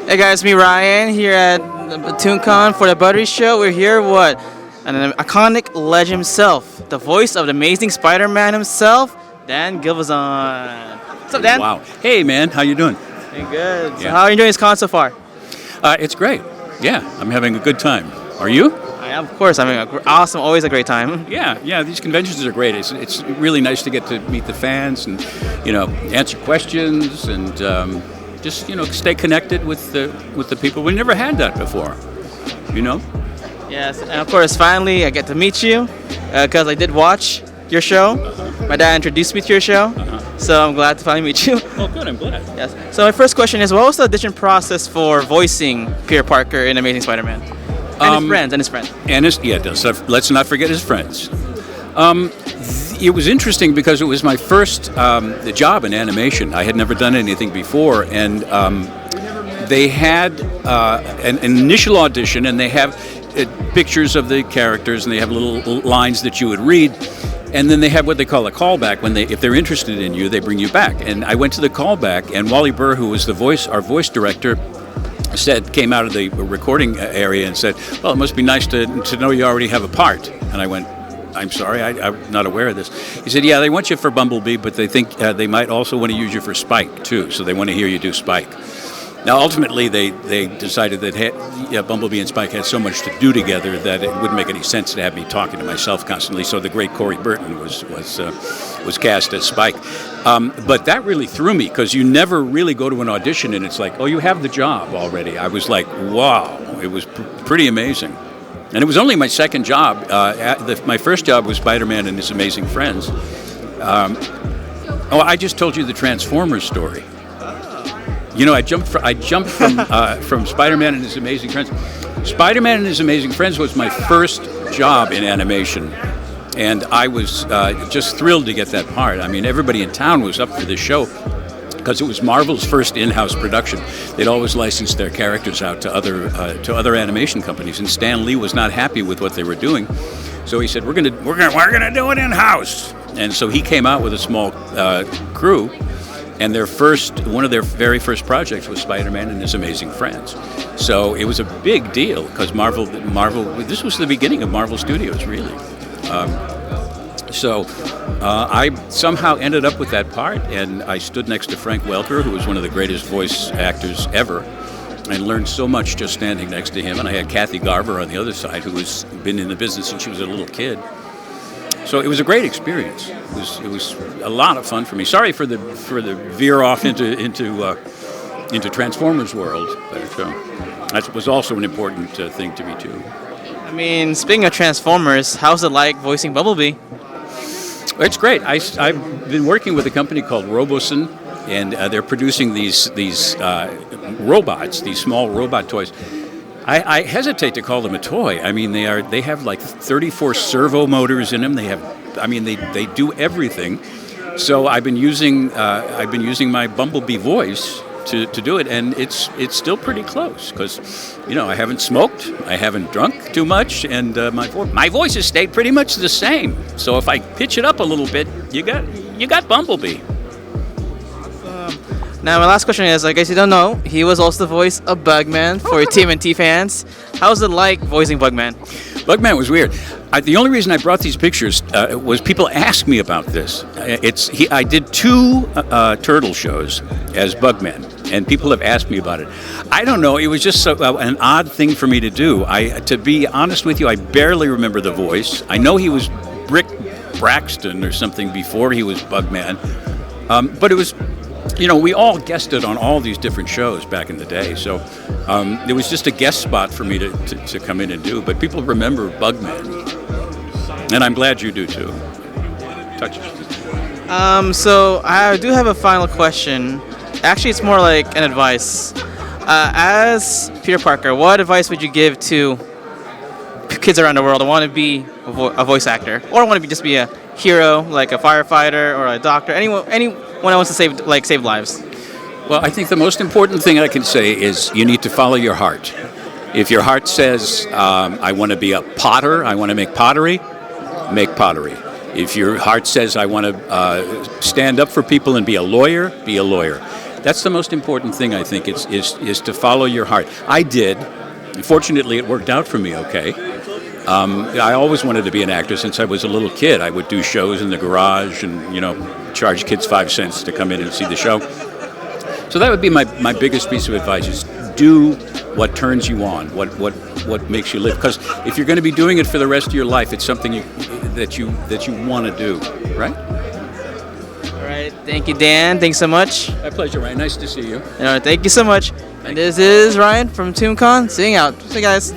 Hey guys, me Ryan here at the Toon Con for the Buttery Show. We're here with an iconic legend himself, the voice of the amazing Spider-Man himself, Dan Gilvezan. What's up, Dan? Wow. Hey, man. How you doing? Doing good. So Yeah. how are you enjoying this con so far? It's great. Yeah, I'm having a good time. Are you? I am, of course. I'm having awesome, always a great time. Yeah. These conventions are great. It's really nice to get to meet the fans and, answer questions and just, stay connected with the people. We never had that before, Yes, and of course, finally I get to meet you because I did watch your show. My dad introduced me to your show, so I'm glad to finally meet you. Oh, good. I'm glad. Yes. So my first question is, what was the audition process for voicing Peter Parker in Amazing Spider-Man? And his friends. Let's not forget his friends. It was interesting because it was my first job in animation. I had never done anything before, and they had an initial audition, and they have pictures of the characters, and they have little lines that you would read. And then they have what they call a callback. If they're interested in you, they bring you back. And I went to the callback, and Wally Burr, who was our voice director, came out of the recording area and said, "Well, it must be nice to know you already have a part." And I went, "I'm sorry, I'm not aware of this." He said, "Yeah, they want you for Bumblebee, but they think they might also want to use you for Spike too. So they want to hear you do Spike." Now, ultimately, they decided that Bumblebee and Spike had so much to do together that it wouldn't make any sense to have me talking to myself constantly. So the great Corey Burton was cast as Spike. But that really threw me because you never really go to an audition and it's like, oh, you have the job already. I was like, wow, it was pretty amazing. And it was only my second job. My first job was Spider-Man and His Amazing Friends. I just told you the Transformers story. I jumped from Spider-Man and His Amazing Friends. Spider-Man and His Amazing Friends was my first job in animation, and I was just thrilled to get that part. I mean, everybody in town was up for this show because it was Marvel's first in-house production. They'd always licensed their characters out to other animation companies, and Stan Lee was not happy with what they were doing, so he said, "We're gonna do it in-house." And so he came out with a small crew. And one of their very first projects was Spider-Man and His Amazing Friends. So it was a big deal because Marvel. This was the beginning of Marvel Studios, really. So I somehow ended up with that part, and I stood next to Frank Welker, who was one of the greatest voice actors ever, and learned so much just standing next to him. And I had Kathy Garver on the other side, who has been in the business since she was a little kid. So it was a great experience. It was a lot of fun for me. Sorry for the veer off into Transformers world, but that was also an important thing to me too. I mean, speaking of Transformers, how's it like voicing Bumblebee? It's great. I've been working with a company called Roboson, and they're producing these robots, these small robot toys. I hesitate to call them a toy. I mean, they have like 34 servo motors in them. They do everything. So I've been using my Bumblebee voice to do it, and it's still pretty close because I haven't smoked, I haven't drunk too much, and my voice has stayed pretty much the same. So if I pitch it up a little bit, you got Bumblebee. Now, my last question is, I guess you don't know, he was also the voice of Bugman for your TMNT fans. How's it like voicing Bugman? Bugman was weird. The only reason I brought these pictures was people asked me about this. I did 2 turtle shows as Bugman, and people have asked me about it. I don't know. It was just an odd thing for me to do. To be honest with you, I barely remember the voice. I know he was Rick Braxton or something before he was Bugman, but it was. We all guested on all these different shows back in the day, so it was just a guest spot for me to come in and do. But people remember Bugman, and I'm glad you do too. Touch it. So I do have a final question. Actually, it's more like an advice. As Peter Parker, what advice would you give to kids around the world that want to be a voice actor, or want to just be a hero, like a firefighter or a doctor, anyone who wants to save lives? Well, I think the most important thing I can say is you need to follow your heart. If your heart says, I want to be a potter, I want to make pottery, make pottery. If your heart says, I want to stand up for people and be a lawyer, be a lawyer. That's the most important thing, I think, is to follow your heart. I did. Fortunately, it worked out for me okay. I always wanted to be an actor since I was a little kid. I would do shows in the garage and, charge kids 5 cents to come in and see the show. So that would be my biggest piece of advice is do what turns you on, what makes you live. Because if you're going to be doing it for the rest of your life, it's something that you want to do, right? All right. Thank you, Dan. Thanks so much. My pleasure, Ryan. Nice to see you. All right. Thank you so much. And this is Ryan from Toon Con, seeing out. See you guys.